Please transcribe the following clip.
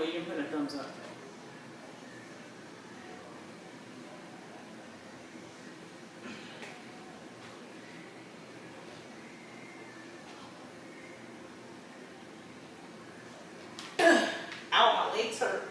well, you can put a thumbs up. Ow, my legs hurt.